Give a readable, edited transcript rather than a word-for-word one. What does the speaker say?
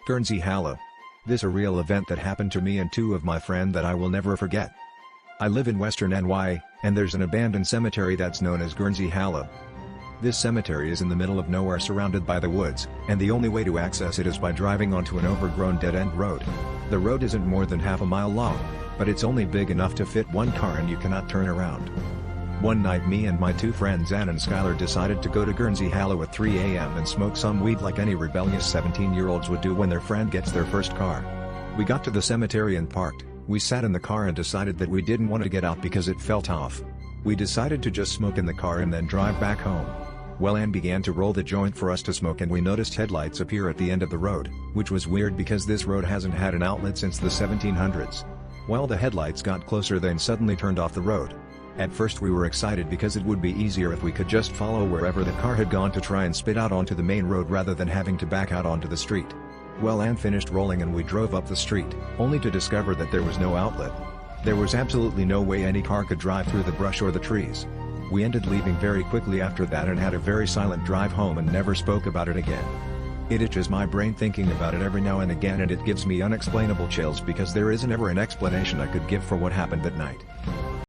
Gurnsey Hallow. This a real event that happened to me and two of my friend that I will never forget. I live in western NY, and there's an abandoned cemetery that's known as Gurnsey Hallow. This cemetery is in the middle of nowhere surrounded by the woods, and the only way to access it is by driving onto an overgrown dead-end road. The road isn't more than half a mile long, but it's only big enough to fit one car and you cannot turn around. One night me and my two friends Ann and Skylar decided to go to Gurnsey Hallow at 3 a.m. and smoke some weed like any rebellious 17-year-olds would do when their friend gets their first car. We got to the cemetery and parked. We sat in the car and decided that we didn't want to get out because it felt off. We decided to just smoke in the car and then drive back home. Well, Ann began to roll the joint for us to smoke and we noticed headlights appear at the end of the road, which was weird because this road hasn't had an outlet since the 1700s. Well, the headlights got closer then suddenly turned off the road. At first we were excited because it would be easier if we could just follow wherever the car had gone to try and spit out onto the main road rather than having to back out onto the street. Well, Ann finished rolling and we drove up the street, only to discover that there was no outlet. There was absolutely no way any car could drive through the brush or the trees. We ended leaving very quickly after that and had a very silent drive home and never spoke about it again. It itches my brain thinking about it every now and again, and it gives me unexplainable chills because there isn't ever an explanation I could give for what happened that night.